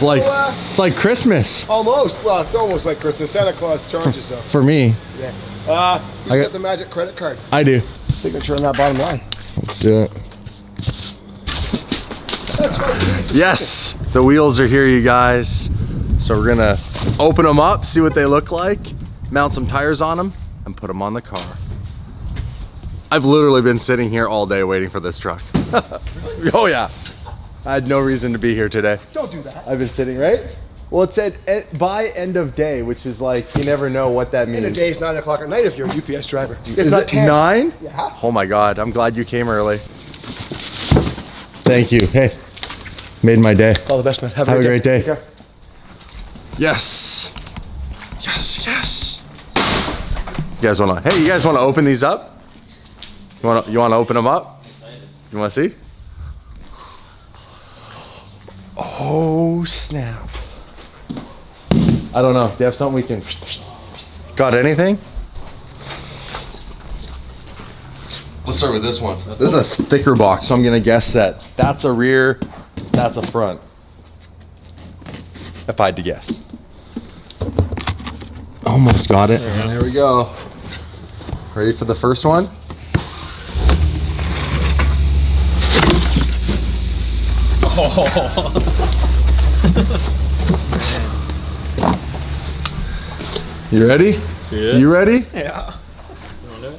It's like Christmas. Almost. Well, it's almost like Christmas. Santa Claus charges though. For me. Yeah. He's got the magic credit card. I do. Signature on that bottom line. Let's do it. Yes, the wheels are here, you guys. So we're gonna open them up, see what they look like, mount some tires on them, and put them on the car. I've literally been sitting here all day waiting for this truck. Oh yeah. I had no reason to be here today. Don't do that. I've been sitting, right? Well, it said by end of day, which is like, you never know what that means. End of day is 9 o'clock at night if you're a UPS driver. Is it 9? Yeah. Oh my God, I'm glad you came early. Thank you. Hey, made my day. All the best, man. Have a great day. Yes. Yes, yes. You guys wanna open these up? You wanna open them up? You wanna see? Oh snap. I don't know. Do you have something we can... Got anything? Let's start with this one. This is a thicker box, so I'm gonna guess that that's a rear, that's a front. If I had to guess. Almost got it. There we go. Ready for the first one? You ready? Yeah. You ready? Yeah.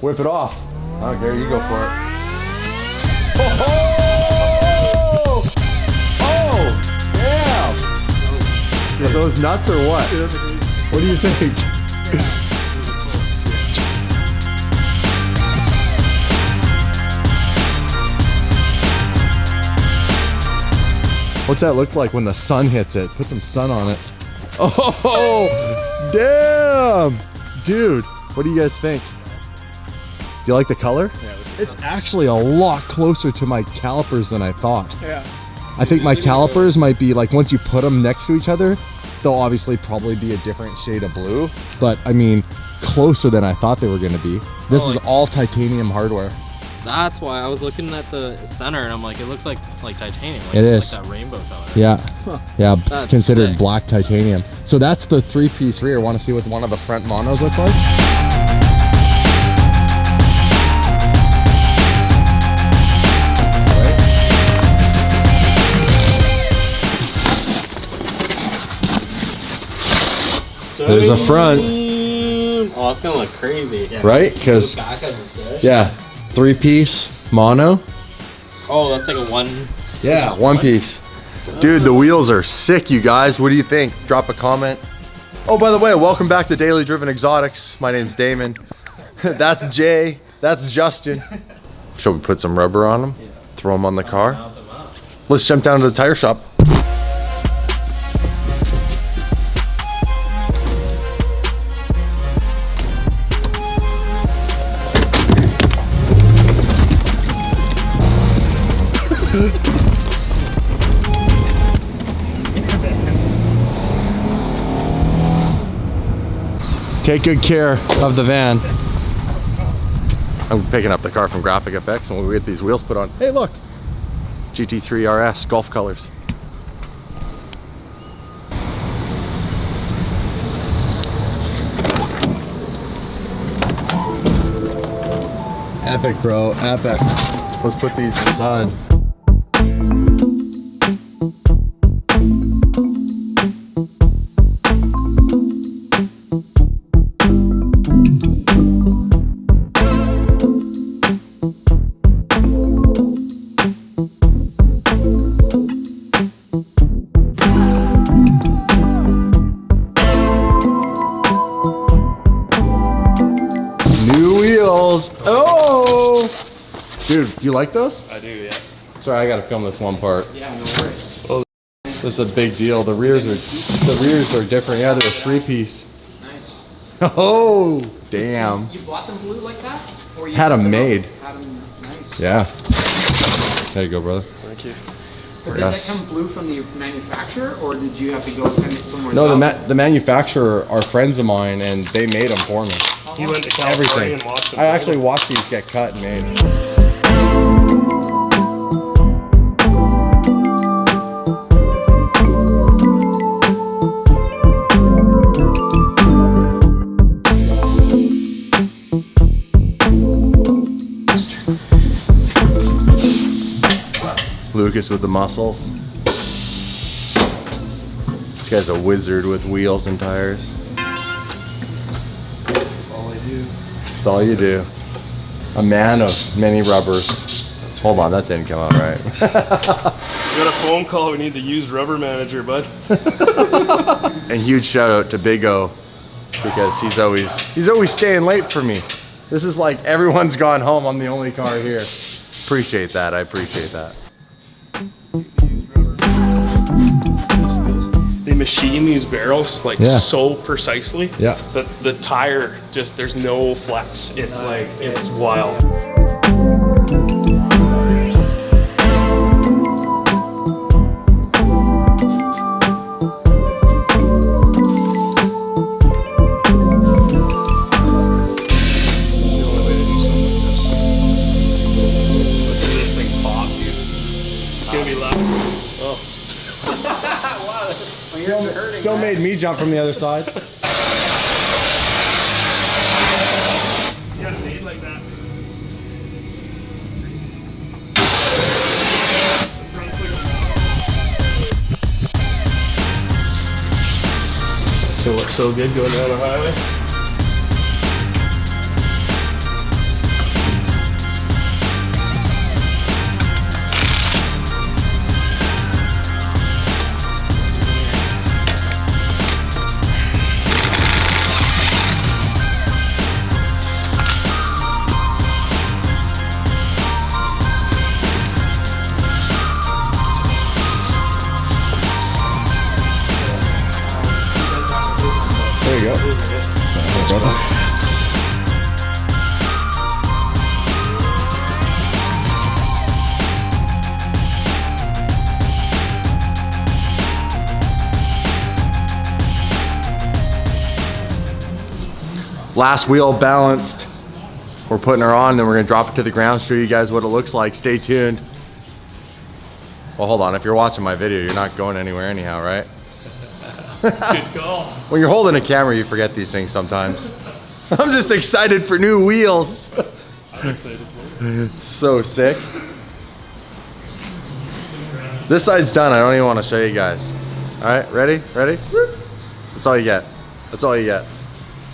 Whip it off. Oh, here you go for it. Oh! Oh! Damn! Are those nuts or what? What do you think? What's that look like when the sun hits it? Put some sun on it. Oh, damn! Dude, what do you guys think? Do you like the color? Yeah, it's actually a lot closer to my calipers than I thought. Yeah. I think my calipers might be like, once you put them next to each other, they'll obviously probably be a different shade of blue. But I mean, closer than I thought they were gonna be. This is all titanium hardware. That's why I was looking at the center and I'm like, it looks like titanium. Like, It is. like that rainbow color. Yeah, yeah, That's considered sick. black titanium. So that's the 3-piece rear. Want to see what one of the front monos look like? There's a front. Oh, it's gonna look crazy. Yeah. Right? Because, yeah, 3-piece mono. Oh, that's like a one. Yeah, 1-piece. Dude, the wheels are sick, you guys. What do you think? Drop a comment. Oh, by the way, welcome back to Daily Driven Exotics. My name's Damon. That's Jay. That's Justin. Shall we put some rubber on them? Yeah. Throw them on the car? Let's jump down to the tire shop. Take good care of the van. I'm picking up the car from Graphic Effects and we'll get these wheels put on. Hey, look. GT3 RS Golf colors. Epic, bro. Epic. Let's put these inside. Oh! Dude, you like those? I do, yeah. Sorry, I gotta film this one part. Yeah, no worries. Oh, this is a big deal. The rears are different. Yeah, they're a 3-piece. Nice. Oh, damn. You bought them blue like that? Or you Had them took made. Had them nice. Yeah. There you go, brother. Thank you. But did that come blue from the manufacturer, or did you have to go send it somewhere No, else? the manufacturer are friends of mine, and they made them for me. He went to California Everything. and watched them. I actually watched these get cut and made. Lucas with the muscles. This guy's a wizard with wheels and tires. That's all I do. That's all you do. A man of many rubbers. Hold on, that didn't come out right. We got a phone call. We need to use rubber manager, bud. And huge shout out to Big O, because he's always staying late for me. This is like everyone's gone home. I'm the only car here. Appreciate that. I appreciate that. They machine these barrels like so precisely. Yeah. That the tire just, there's no flex. It's like, it's wild. Still made me jump from the other side. You gotta made like that. So looks so good going down the highway. There you go. Last wheel balanced. We're putting her on, then we're gonna drop it to the ground, show you guys what it looks like. Stay tuned. Well, hold on. If you're watching my video, you're not going anywhere anyhow, right? Good call. When you're holding a camera, you forget these things sometimes. I'm just excited for new wheels. I'm excited for it. It's so sick. This side's done. I don't even want to show you guys. All right, ready? Ready? That's all you get. That's all you get.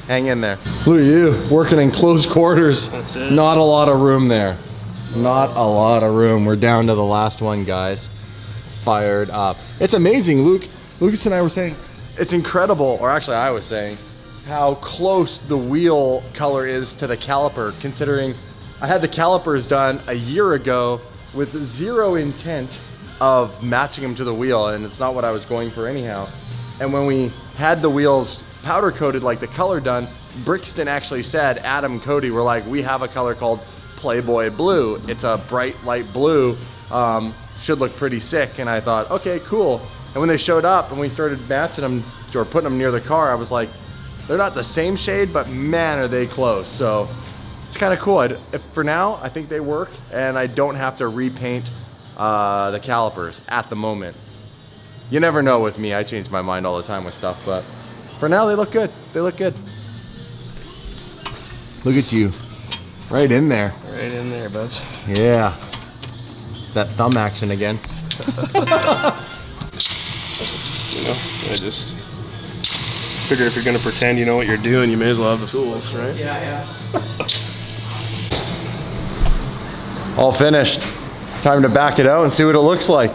Hang in there. Look at you, working in close quarters. That's it. Not a lot of room there. Not a lot of room. We're down to the last one, guys. Fired up. It's amazing, Lucas and I were saying, It's incredible, or actually I was saying, how close the wheel color is to the caliper, considering I had the calipers done a year ago with zero intent of matching them to the wheel, and it's not what I was going for anyhow. And when we had the wheels powder coated like the color done, Brixton actually said, Adam and Cody were like, we have a color called Playboy Blue. It's a bright light blue, should look pretty sick. And I thought, okay, cool. And when they showed up and we started matching them or putting them near the car, I was like, they're not the same shade, but man, are they close. So it's kind of cool. For now, I think they work, and I don't have to repaint the calipers at the moment. You never know with me. I change my mind all the time with stuff, but for now, they look good. They look good. look at you, right in there. Right in there, buds. Yeah, that thumb action again. You know, I just figure if you're gonna pretend you know what you're doing, you may as well have the tools, right? Yeah. All finished. Time to back it out and see what it looks like.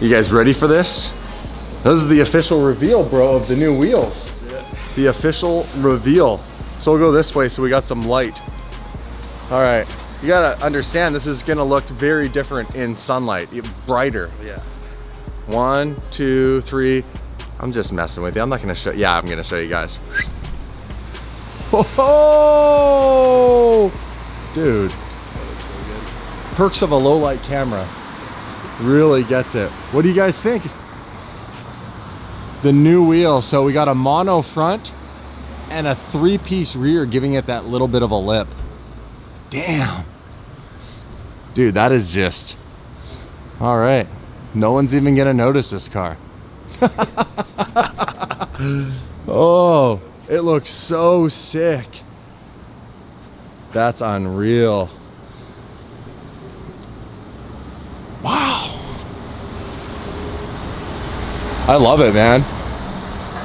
You guys ready for this? This is the official reveal, bro, of the new wheels. The official reveal. So we'll go this way so we got some light. All right, you gotta understand this is gonna look very different in sunlight, brighter. Yeah. 1, 2, 3. I'm just messing with you. I'm not gonna show, yeah, I'm gonna show you guys. Oh! Dude. Perks of a low light camera. Really gets it. What do you guys think? The new wheel. So we got a mono front and a 3-piece rear, giving it that little bit of a lip. Damn. Dude, that is just... All right. No one's even gonna notice this car. Oh, it looks so sick. That's unreal. Wow. I love it, man.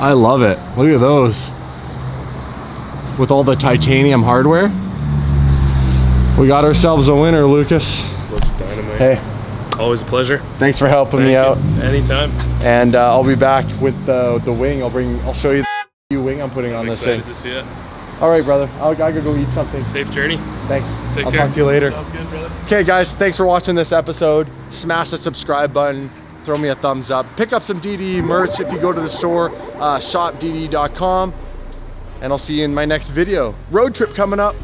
I love it. Look at those. With all the titanium hardware. We got ourselves a winner, Lucas. Looks dynamite. Hey. Always a pleasure. Thanks for helping me Thank out. you. Anytime. And I'll be back with the wing. I'll show you the wing I'm putting on this thing. Excited to see it. All right, brother. I gotta go eat something. Safe journey. Thanks. Take I'll care. talk to you later. Sounds good, brother. Okay, guys. Thanks for watching this episode. Smash the subscribe button. Throw me a thumbs up. Pick up some DDE merch if you go to the store. Shopdd.com. And I'll see you in my next video. Road trip coming up.